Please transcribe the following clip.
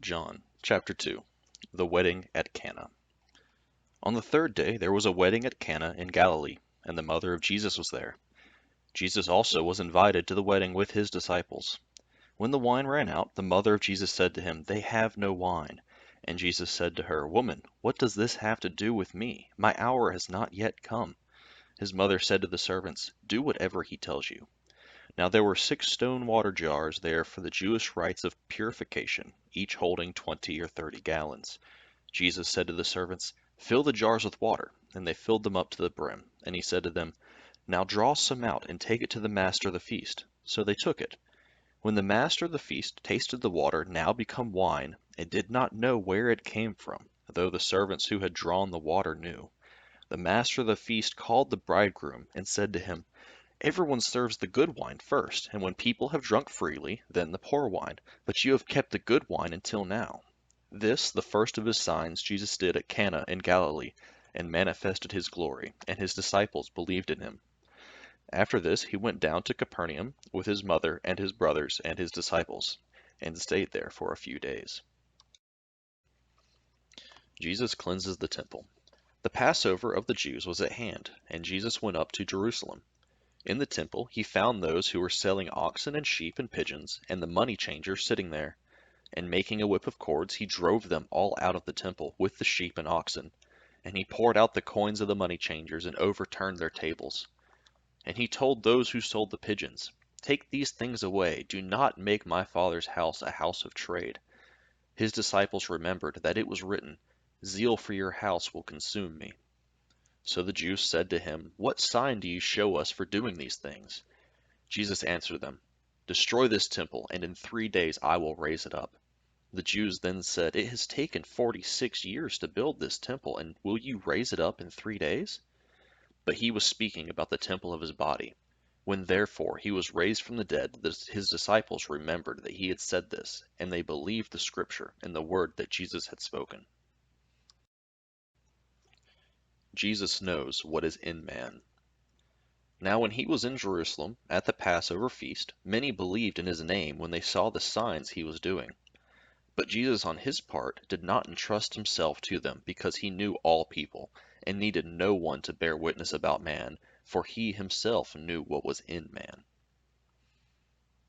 John, chapter 2. The wedding at Cana. On the third day there was a wedding at Cana in Galilee, and the mother of Jesus was there. Jesus also was invited to the wedding with his disciples. When the wine ran out, the mother of Jesus said to him, "They have no wine." And Jesus said to her, "Woman, what does this have to do with me? My hour has not yet come." His mother said to the servants, "Do whatever he tells you." Now there were 6 stone water jars there for the Jewish rites of purification, each holding 20 or 30 gallons. Jesus said to the servants, "Fill the jars with water," and they filled them up to the brim. And he said to them, "Now draw some out and take it to the master of the feast." So they took it. When the master of the feast tasted the water now become wine, and did not know where it came from, though the servants who had drawn the water knew, the master of the feast called the bridegroom and said to him, "Everyone serves the good wine first, and when people have drunk freely, then the poor wine. But you have kept the good wine until now." This, the first of his signs, Jesus did at Cana in Galilee, and manifested his glory, and his disciples believed in him. After this he went down to Capernaum with his mother and his brothers and his disciples, and stayed there for a few days. Jesus cleanses the temple. The Passover of the Jews was at hand, and Jesus went up to Jerusalem. In the temple he found those who were selling oxen and sheep and pigeons, and the money changers sitting there. And making a whip of cords, he drove them all out of the temple with the sheep and oxen. And he poured out the coins of the money changers and overturned their tables. And he told those who sold the pigeons, "Take these things away. Do not make my Father's house a house of trade." His disciples remembered that it was written, "Zeal for your house will consume me." So the Jews said to him, "What sign do you show us for doing these things?" Jesus answered them, "Destroy this temple, and in 3 days I will raise it up." The Jews then said, "It has taken 46 years to build this temple, and will you raise it up in 3 days?" But he was speaking about the temple of his body. When therefore he was raised from the dead, his disciples remembered that he had said this, and they believed the scripture and the word that Jesus had spoken. Jesus knows what is in man. Now when he was in Jerusalem at the Passover feast, many believed in his name when they saw the signs he was doing. But Jesus on his part did not entrust himself to them, because he knew all people, and needed no one to bear witness about man, for he himself knew what was in man.